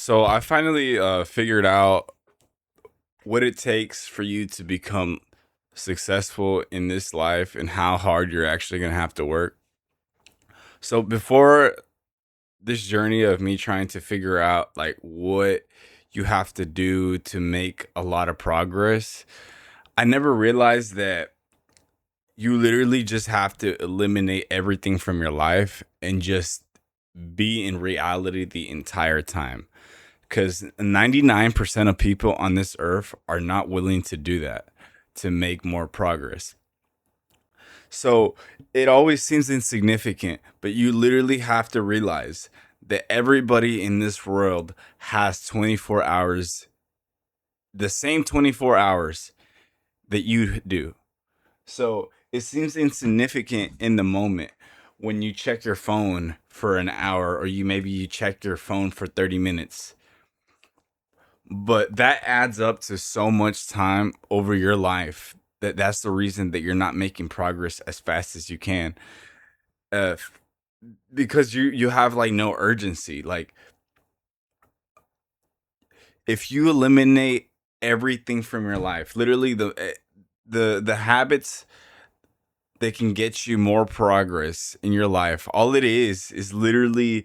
So I finally figured out what it takes for you to become successful in this life and how hard you're actually going to have to work. So before this journey of me trying to figure out like what you have to do to make a lot of progress, I never realized that you literally just have to eliminate everything from your life and just be in reality the entire time. Because 99% of people on this earth are not willing to do that to make more progress. So it always seems insignificant, but you literally have to realize that everybody in this world has 24 hours, the same 24 hours that you do. So it seems insignificant in the moment when you check your phone for an hour, or you check your phone for 30 minutes. But that adds up to so much time over your life that's the reason that you're not making progress as fast as you can. Uh, because you have like no urgency. Like if you eliminate everything from your life, literally the habits that can get you more progress in your life, all it is literally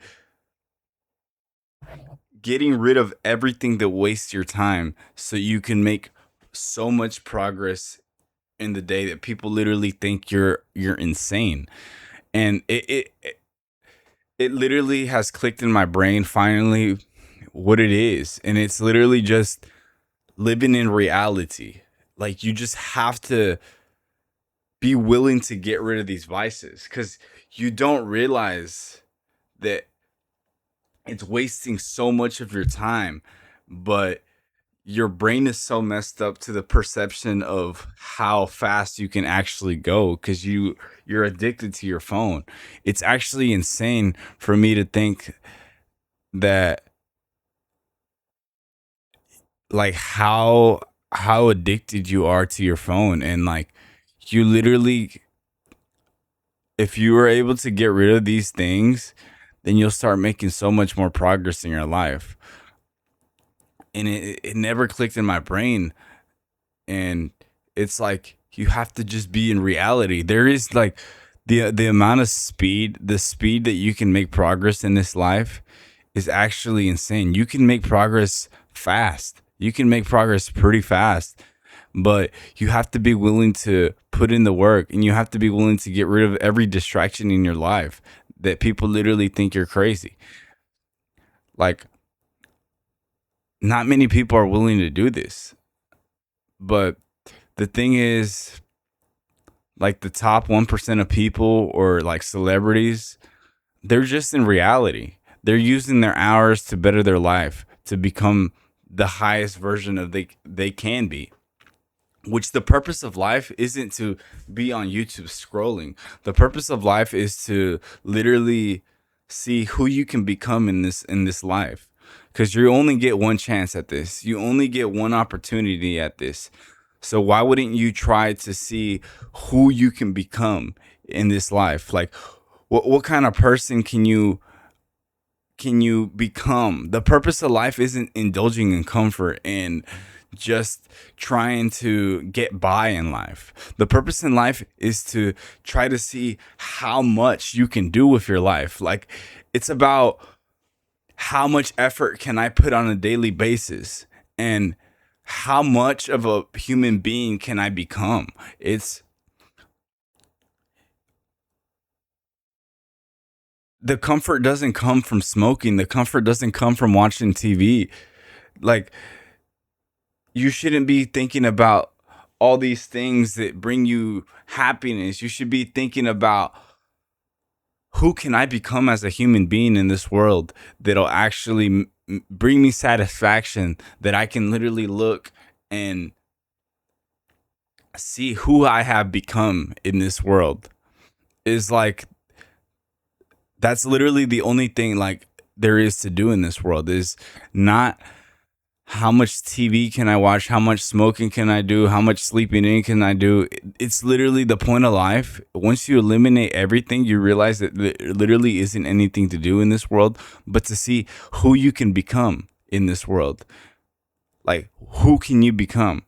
getting rid of everything that wastes your time so you can make so much progress in the day that people literally think you're insane. And it literally has clicked in my brain finally what it is, and it's literally just living in reality. Like you just have to be willing to get rid of these vices because you don't realize that it's wasting so much of your time, but your brain is so messed up to the perception of how fast you can actually go because you're addicted to your phone. It's actually insane for me to think that like how addicted you are to your phone, and like you literally, if you were able to get rid of these things, then you'll start making so much more progress in your life. And it never clicked in my brain. And it's like you have to just be in reality. There is like the amount of speed, the speed that you can make progress in this life is actually insane. You can make progress fast. You can make progress pretty fast, but you have to be willing to put in the work, and you have to be willing to get rid of every distraction in your life that people literally think you're crazy. Like not many people are willing to do this. But the thing is, like the top 1% of people or like celebrities, they're just in reality. They're using their hours to better their life, to become the highest version of they can be. Which the purpose of life isn't to be on YouTube scrolling. The purpose of life is to literally see who you can become in this life. Cuz you only get one chance at this. You only get one opportunity at this. So why wouldn't you try to see who you can become in this life? Like what kind of person can you become? The purpose of life isn't indulging in comfort and just trying to get by in life. The purpose in life is to try to see how much you can do with your life. Like it's about how much effort can I put on a daily basis, and how much of a human being can I become? It's the comfort doesn't come from smoking. The comfort doesn't come from watching TV. Like you shouldn't be thinking about all these things that bring you happiness. You should be thinking about who can I become as a human being in this world that'll actually bring me satisfaction, that I can literally look and see who I have become in this world. Is like that's literally the only thing like there is to do in this world, is not how much TV can I watch? How much smoking can I do? How much sleeping in can I do? It's literally the point of life. Once you eliminate everything, you realize that there literally isn't anything to do in this world but to see who you can become in this world. Like, who can you become?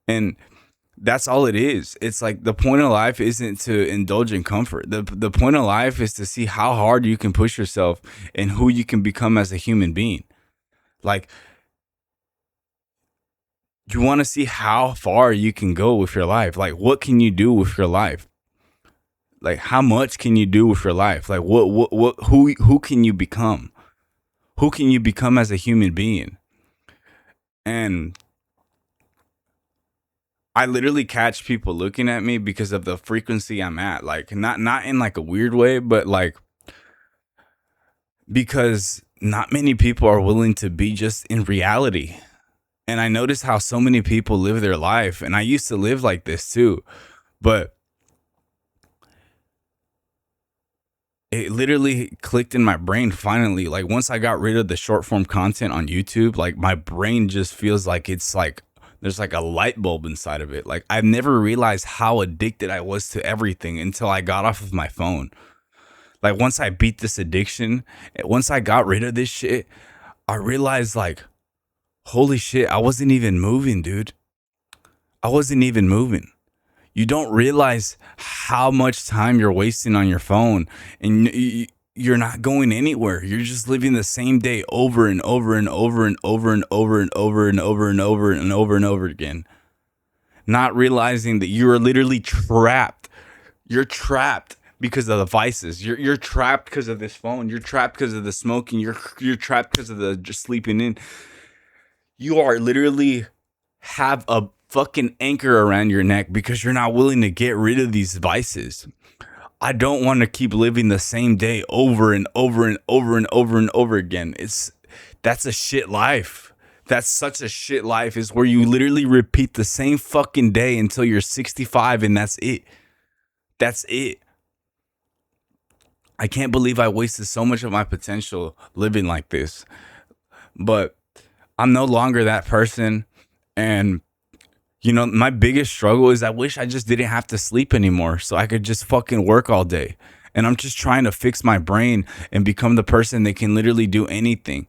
And that's all it is. It's like the point of life isn't to indulge in comfort. The point of life is to see how hard you can push yourself and who you can become as a human being. Like, you want to see how far you can go with your life. Like, what can you do with your life? Like, how much can you do with your life? Like, who can you become? Who can you become as a human being? And I literally catch people looking at me because of the frequency I'm at. Like, not in like a weird way, but like, because not many people are willing to be just in reality. And I notice how so many people live their life, and I used to live like this too, but it literally clicked in my brain finally. Like, once I got rid of the short form content on YouTube, like my brain just feels like it's like there's like a light bulb inside of it. Like, I've never realized how addicted I was to everything until I got off of my phone. Like, once I beat this addiction, once I got rid of this shit, I realized, like, holy shit, I wasn't even moving, dude. I wasn't even moving. You don't realize how much time you're wasting on your phone, and you're not going anywhere. You're just living the same day over and over and over and over and over and over and over and over and over and over again. Not realizing that you are literally trapped. You're trapped because of the vices. You're trapped because of this phone. You're trapped because of the smoking. You're trapped because of the just sleeping in. You are literally have a fucking anchor around your neck because you're not willing to get rid of these vices. I don't want to keep living the same day over and over and over and over and over again. That's a shit life. That's such a shit life, is where you literally repeat the same fucking day until you're 65 and that's it. That's it. I can't believe I wasted so much of my potential living like this. But I'm no longer that person. And, you know, my biggest struggle is I wish I just didn't have to sleep anymore so I could just fucking work all day. And I'm just trying to fix my brain and become the person that can literally do anything.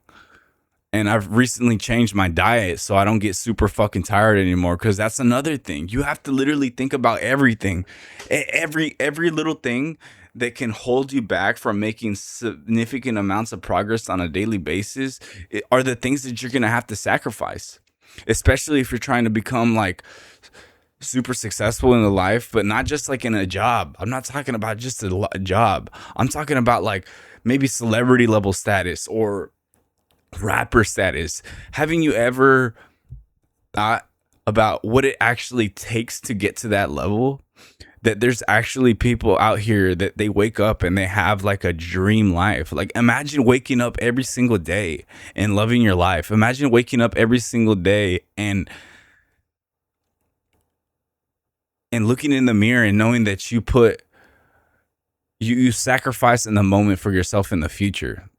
And I've recently changed my diet so I don't get super fucking tired anymore, because that's another thing. You have to literally think about everything. Every little thing that can hold you back from making significant amounts of progress on a daily basis are the things that you're going to have to sacrifice. Especially if you're trying to become like super successful in the life, but not just like in a job. I'm not talking about just a job. I'm talking about like maybe celebrity level status or rapper status. Haven't you ever thought about what it actually takes to get to that level? That there's actually people out here that they wake up and they have like a dream life. Like, imagine waking up every single day and loving your life. Imagine waking up every single day and looking in the mirror and knowing that you sacrifice in the moment for yourself in the future.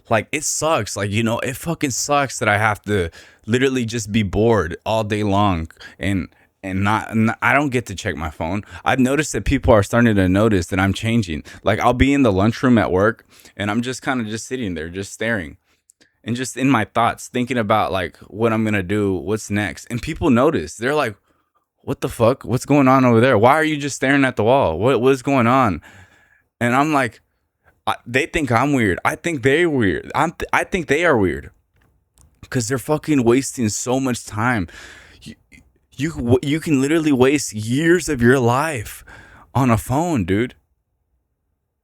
Like, it sucks. Like, you know, it fucking sucks that I have to literally just be bored all day long and not I don't get to check my phone. I've noticed that people are starting to notice that I'm changing. Like, I'll be in the lunchroom at work and I'm just kind of just sitting there, just staring and just in my thoughts, thinking about like what I'm going to do, what's next. And people notice. They're like, what the fuck? What's going on over there? Why are you just staring at the wall? What's going on? And I'm like, they think I'm weird. I think they're weird. I think they are weird because they're fucking wasting so much time. You can literally waste years of your life on a phone, dude.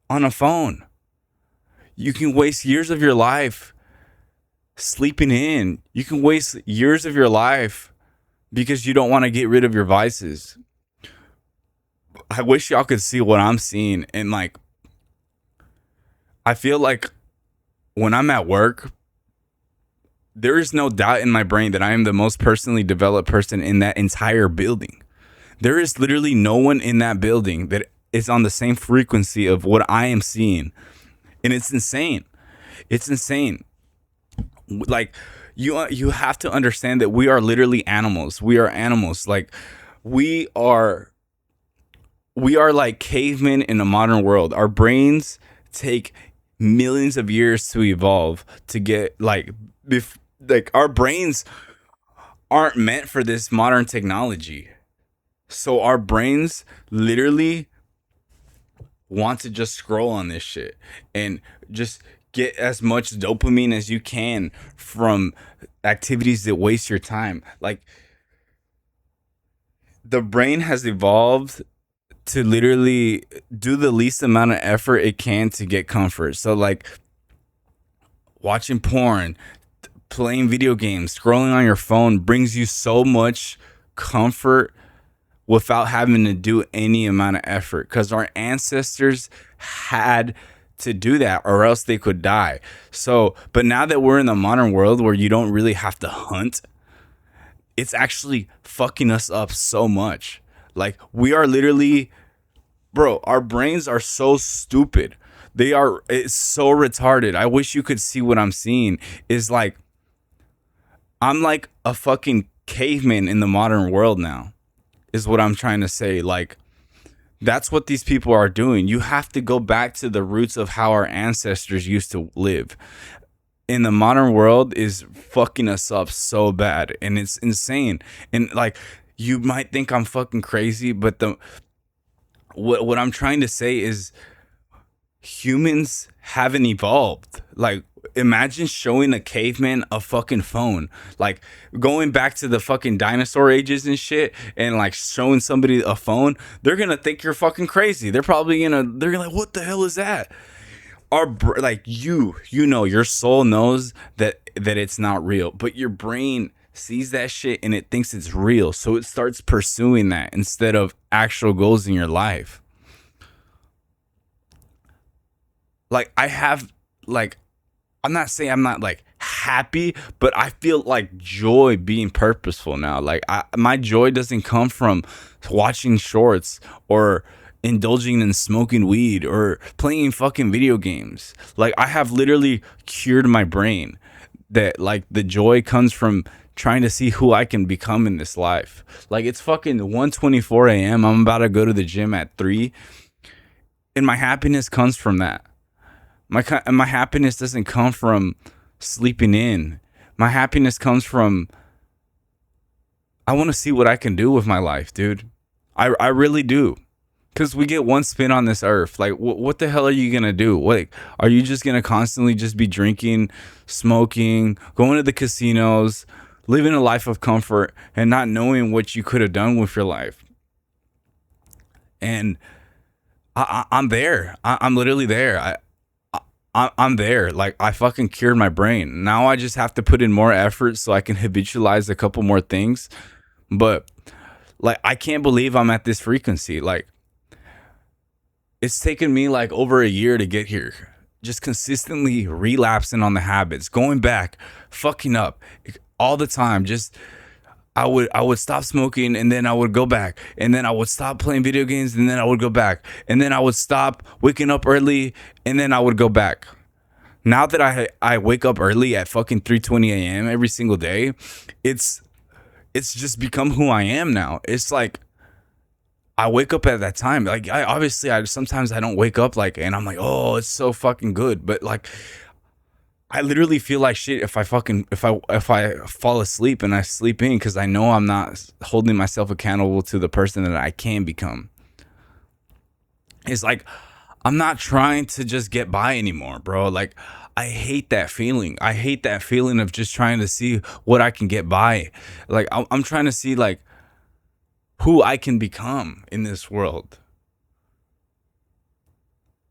On a phone. You can waste years of your life sleeping in. You can waste years of your life because you don't want to get rid of your vices. I wish y'all could see what I'm seeing. And like, I feel like when I'm at work, there is no doubt in my brain that I am the most personally developed person in that entire building. There is literally no one in that building that is on the same frequency of what I am seeing. And it's insane. It's insane. Like, you have to understand that we are literally animals. We are animals. Like, we are like cavemen in a modern world. Our brains take millions of years to evolve to get like our brains aren't meant for this modern technology. So our brains literally want to just scroll on this shit and just get as much dopamine as you can from activities that waste your time. Like the brain has evolved to literally do the least amount of effort it can to get comfort. So like watching porn, playing video games, scrolling on your phone brings you so much comfort without having to do any amount of effort, because our ancestors had to do that or else they could die. So, but now that we're in the modern world where you don't really have to hunt, it's actually fucking us up so much. Like we are literally, bro, our brains are so stupid. It's so retarded. I wish you could see what I'm seeing. Is like I'm like a fucking caveman in the modern world now, is what I'm trying to say. Like, that's what these people are doing. You have to go back to the roots of how our ancestors used to live. In the modern world is fucking us up so bad, and it's insane. And like, you might think I'm fucking crazy, but what I'm trying to say is humans haven't evolved. Like, imagine showing a caveman a fucking phone, like going back to the fucking dinosaur ages and shit, and like showing somebody a phone. They're gonna think you're fucking crazy. They're gonna like, what the hell is that? Like you know, your soul knows that it's not real, but your brain sees that shit and it thinks it's real, so it starts pursuing that instead of actual goals in your life. Like I have like I'm not saying I'm not like happy, but I feel like joy being purposeful now. Like my joy doesn't come from watching shorts or indulging in smoking weed or playing fucking video games. Like I have literally cured my brain that like the joy comes from trying to see who I can become in this life. Like it's fucking 1:24 a.m. I'm about to go to the gym at 3, and my happiness comes from that. My happiness doesn't come from sleeping in. My happiness comes from I want to see what I can do with my life, dude. I really do. Cause we get one spin on this earth. Like, what the hell are you gonna do? What are you just gonna constantly just be drinking, smoking, going to the casinos, living a life of comfort, and not knowing what you could have done with your life? And I'm there. I'm literally there. I'm there. Like I fucking cured my brain. Now I just have to put in more effort so I can habitualize a couple more things. But like I can't believe I'm at this frequency. Like it's taken me like over a year to get here. Just consistently relapsing on the habits, going back, fucking up all the time. Just I would stop smoking and then I would go back, and then I would stop playing video games and then I would go back, and then I would stop waking up early and then I would go back. Now that I wake up early at fucking 3:20 a.m. every single day, it's just become who I am now. It's like I wake up at that time. Like I sometimes I don't wake up like, and I'm like, oh, it's so fucking good, but like I literally feel like shit if I fall asleep and I sleep in, because I know I'm not holding myself accountable to the person that I can become. It's like I'm not trying to just get by anymore, bro. Like I hate that feeling. I hate that feeling of just trying to see what I can get by. Like I'm trying to see like who I can become in this world.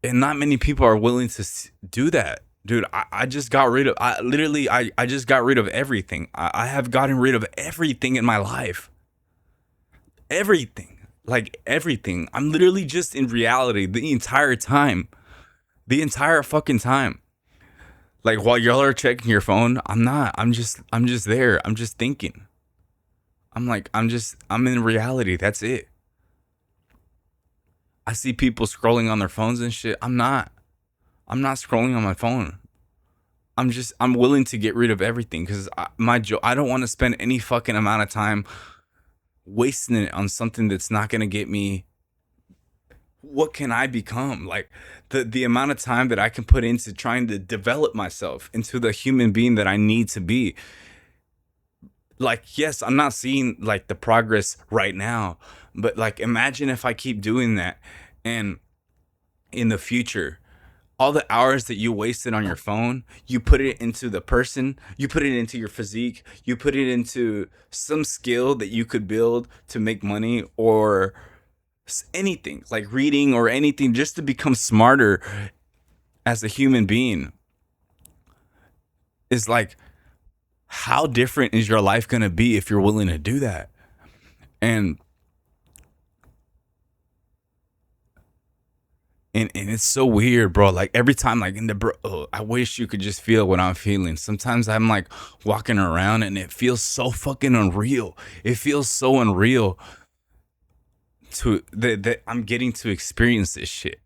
And not many people are willing to do that. Dude, I just got rid of, I just got rid of everything. I have gotten rid of everything in my life. Everything. Like everything. I'm literally just in reality the entire time. The entire fucking time. Like while y'all are checking your phone, I'm not. I'm just there. I'm just thinking. I'm in reality. That's it. I see people scrolling on their phones and shit. I'm not. I'm not scrolling on my phone. I'm willing to get rid of everything because I don't want to spend any fucking amount of time wasting it on something that's not gonna get me what can I become? Like the amount of time that I can put into trying to develop myself into the human being that I need to be. Like, yes, I'm not seeing like the progress right now, but like imagine if I keep doing that, and in the future, all the hours that you wasted on your phone, you put it into the person, you put it into your physique, you put it into some skill that you could build to make money, or anything like reading or anything, just to become smarter as a human being. Is like, how different is your life going to be if you're willing to do that? And and it's so weird, bro. Like every time, like in the bro, oh, I wish you could just feel what I'm feeling. Sometimes I'm like walking around and it feels so fucking unreal. It feels so unreal to that I'm getting to experience this shit,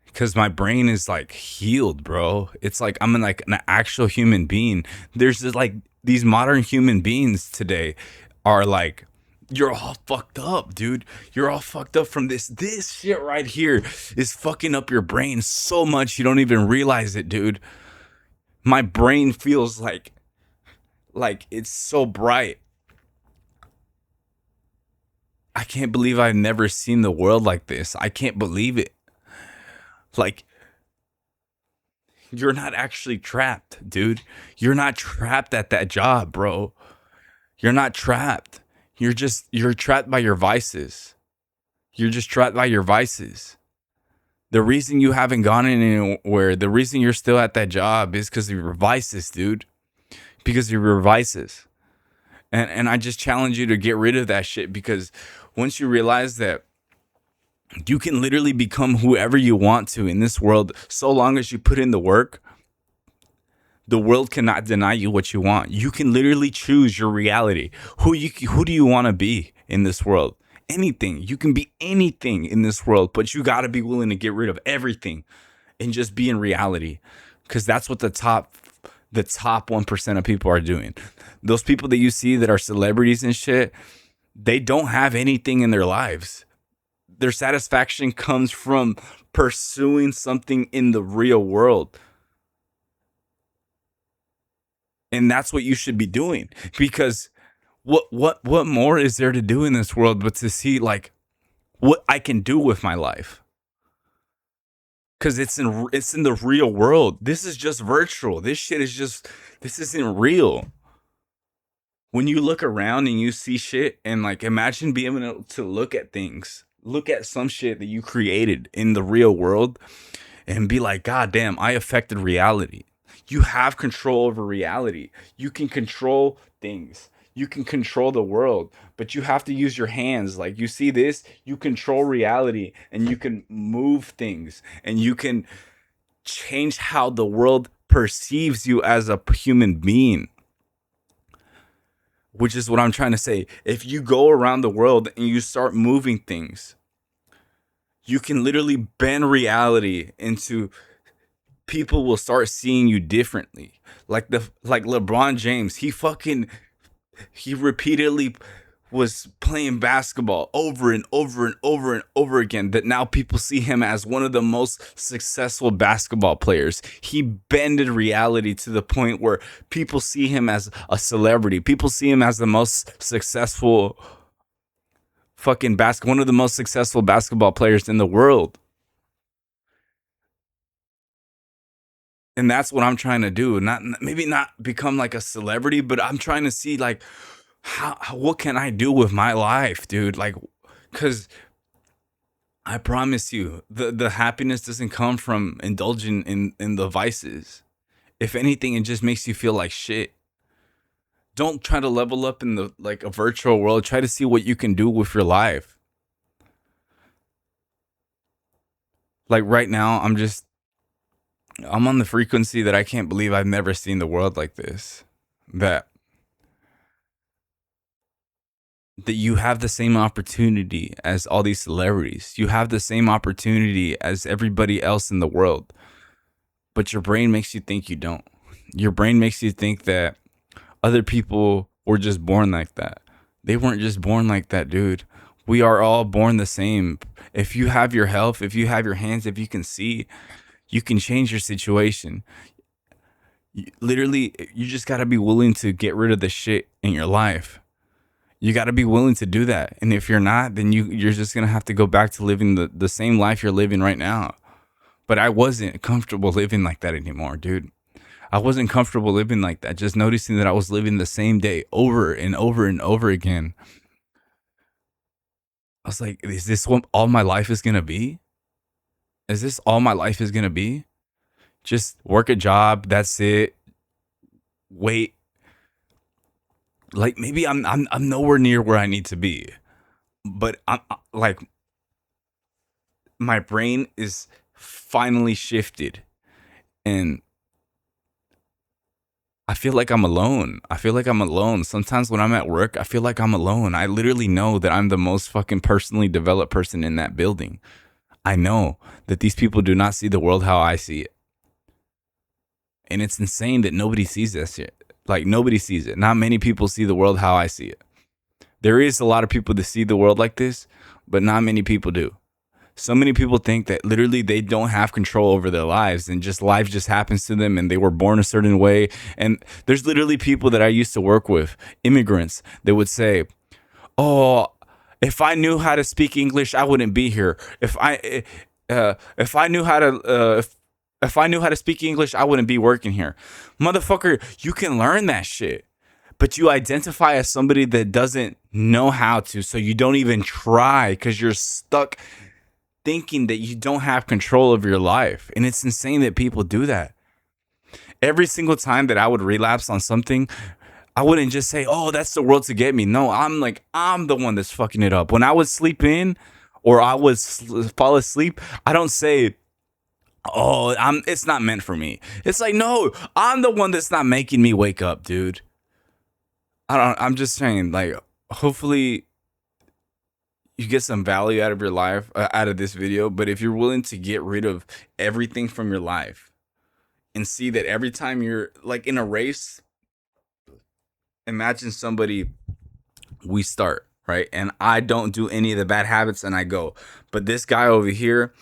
because my brain is like healed, bro. It's like I'm like an actual human being. There's just like these modern human beings today are like, you're all fucked up, dude. You're all fucked up from this. This shit right here is fucking up your brain so much you don't even realize it, dude. My brain feels like it's so bright. I can't believe I've never seen the world like this. I can't believe it. Like, you're not actually trapped, dude. You're not trapped at that job, bro. You're not trapped. You're trapped by your vices. You're just trapped by your vices. The reason you haven't gone anywhere, the reason you're still at that job is because of your vices, dude. Because of your vices. And I just challenge you to get rid of that shit, because once you realize that you can literally become whoever you want to in this world, so long as you put in the work, the world cannot deny you what you want. You can literally choose your reality. Who do you want to be in this world? Anything. You can be anything in this world, but you got to be willing to get rid of everything and just be in reality, because that's what the top 1% of people are doing. Those people that you see that are celebrities and shit, they don't have anything in their lives. Their satisfaction comes from pursuing something in the real world. And that's what you should be doing, because what more is there to do in this world but to see like what I can do with my life? Cuz it's in the real world. This is just virtual. This isn't real. When you look around and you see shit, and like imagine being able to look at things. Look at some shit that you created in the real world and be like, God damn, I affected reality. You have control over reality. You can control things. You can control the world, but you have to use your hands. Like, you see this, you control reality, and you can move things, and you can change how the world perceives you as a human being, which is what I'm trying to say. If you go around the world and you start moving things, you can literally bend reality into, people will start seeing you differently. Like LeBron James, he repeatedly was playing basketball over and over and over and over again, that now people see him as one of the most successful basketball players. He bended reality to the point where people see him as a celebrity. People see him as the most successful one of the most successful basketball players in the world. And that's what I'm trying to do. Not maybe not become like a celebrity, but I'm trying to see like what can I do with my life, dude? Like, cuz I promise you, the happiness doesn't come from indulging in the vices. If anything, it just makes you feel like shit. Don't try to level up in the like a virtual world. Try to see what you can do with your life. Like right now, I'm on the frequency that I can't believe I've never seen the world like this. That that you have the same opportunity as all these celebrities. You have the same opportunity as everybody else in the world. But your brain makes you think you don't. Your brain makes you think that other people were just born like that. They weren't just born like that, dude. We are all born the same. If you have your health, if you have your hands, if you can see, you can change your situation. Literally, you just got to be willing to get rid of the shit in your life. You got to be willing to do that. And if you're not, then you're just going to have to go back to living the same life you're living right now. But I wasn't comfortable living like that anymore, dude. I wasn't comfortable living like that. Just noticing that I was living the same day over and over and over again. I was like, is this what all my life is going to be? Is this all my life is going to be? Just work a job, that's it. Wait, like maybe I'm nowhere near where I need to be. But I'm like my brain is finally shifted, and I feel like I'm alone. I feel like I'm alone. Sometimes when I'm at work, I feel like I'm alone. I literally know that I'm the most fucking personally developed person in that building. I know that these people do not see the world how I see it. And it's insane that nobody sees that shit. Like, nobody sees it. Not many people see the world how I see it. There is a lot of people that see the world like this, but not many people do. So many people think that literally they don't have control over their lives, and just life just happens to them and they were born a certain way. And there's literally people that I used to work with, immigrants, that would say, "Oh, if I knew how to speak English, I wouldn't be here. If I knew how to if I knew how to speak English, I wouldn't be working here." Motherfucker, you can learn that shit. But you identify as somebody that doesn't know how to, so you don't even try because you're stuck thinking that you don't have control of your life. And it's insane that people do that. Every single time that I would relapse on something, I wouldn't just say, "Oh, that's the world to get me." No, I'm the one that's fucking it up. When I would sleep in or I would fall asleep, I don't say, "Oh, it's not meant for me." It's like, no, I'm the one that's not making me wake up, dude. I'm just saying, like, hopefully you get some value out of your life, out of this video. But if you're willing to get rid of everything from your life and see that every time you're like in a race, imagine somebody, we start, right? And I don't do any of the bad habits and I go. But this guy over here,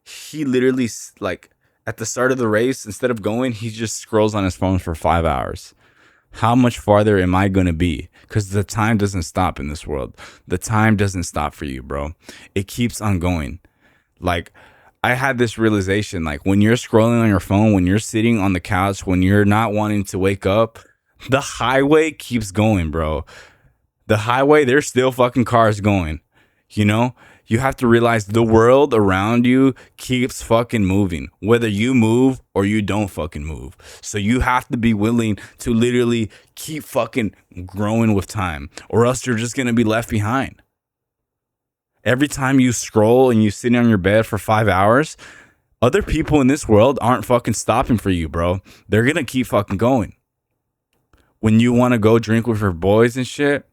he literally, like, at the start of the race, instead of going, he just scrolls on his phone for 5 hours. How much farther am I going to be? Because the time doesn't stop in this world. The time doesn't stop for you, bro. It keeps on going. Like, I had this realization, like, when you're scrolling on your phone, when you're sitting on the couch, when you're not wanting to wake up, the highway keeps going, bro. The highway, there's still fucking cars going, you know? You have to realize the world around you keeps fucking moving, whether you move or you don't fucking move. So you have to be willing to literally keep fucking growing with time, or else you're just going to be left behind. Every time you scroll and you sit on your bed for 5 hours, other people in this world aren't fucking stopping for you, bro. They're going to keep fucking going. When you want to go drink with your boys and shit,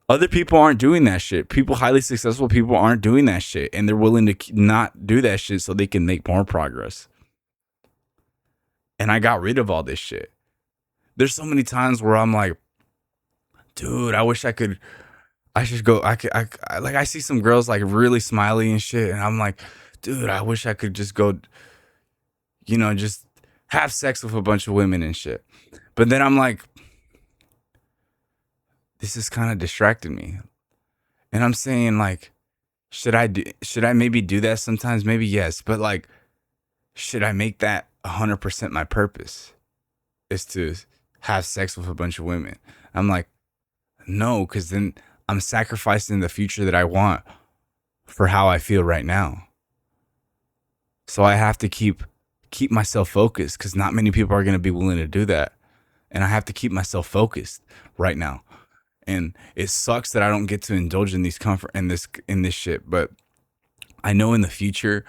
other people aren't doing that shit. People, highly successful people, aren't doing that shit. And they're willing to not do that shit so they can make more progress. And I got rid of all this shit. There's so many times where I'm like, dude, I wish I should go. I see some girls like really smiley and shit. And I'm like, dude, I wish I could just go, just have sex with a bunch of women and shit. But then I'm like, this is kind of distracting me. And I'm saying, like, should I maybe do that sometimes? Maybe yes. But like, should I make that 100% my purpose, is to have sex with a bunch of women? I'm like, no, because then I'm sacrificing the future that I want for how I feel right now. So I have to keep myself focused, because not many people are going to be willing to do that. And I have to keep myself focused right now. And it sucks that I don't get to indulge in these comfort in this shit, but I know in the future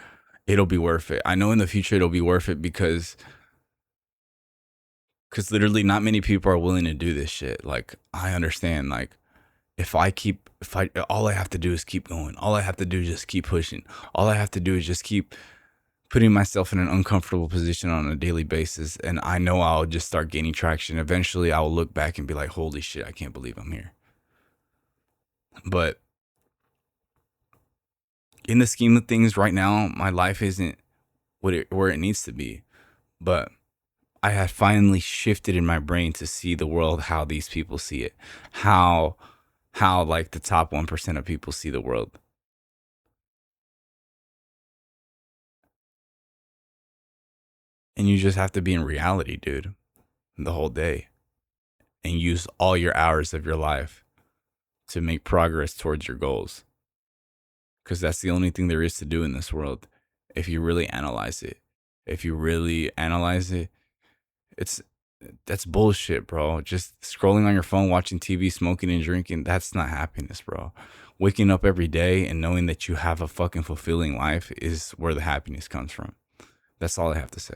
it'll be worth it. I know in the future it'll be worth it because literally not many people are willing to do this shit. Like, I understand, like, all I have to do is keep going. All I have to do is just keep pushing. All I have to do is just keep putting myself in an uncomfortable position on a daily basis, and I know I'll just start gaining traction. Eventually I'll look back and be like, holy shit, I can't believe I'm here. But in the scheme of things right now, my life isn't where it needs to be. But I had finally shifted in my brain to see the world how these people see it. How like the top 1% of people see the world. And you just have to be in reality, dude, the whole day and use all your hours of your life to make progress towards your goals. Cuz that's the only thing there is to do in this world if you really analyze it. If you really analyze it, it's that's bullshit, bro. Just scrolling on your phone, watching TV, smoking and drinking, that's not happiness, bro. Waking up every day and knowing that you have a fucking fulfilling life is where the happiness comes from. That's all I have to say.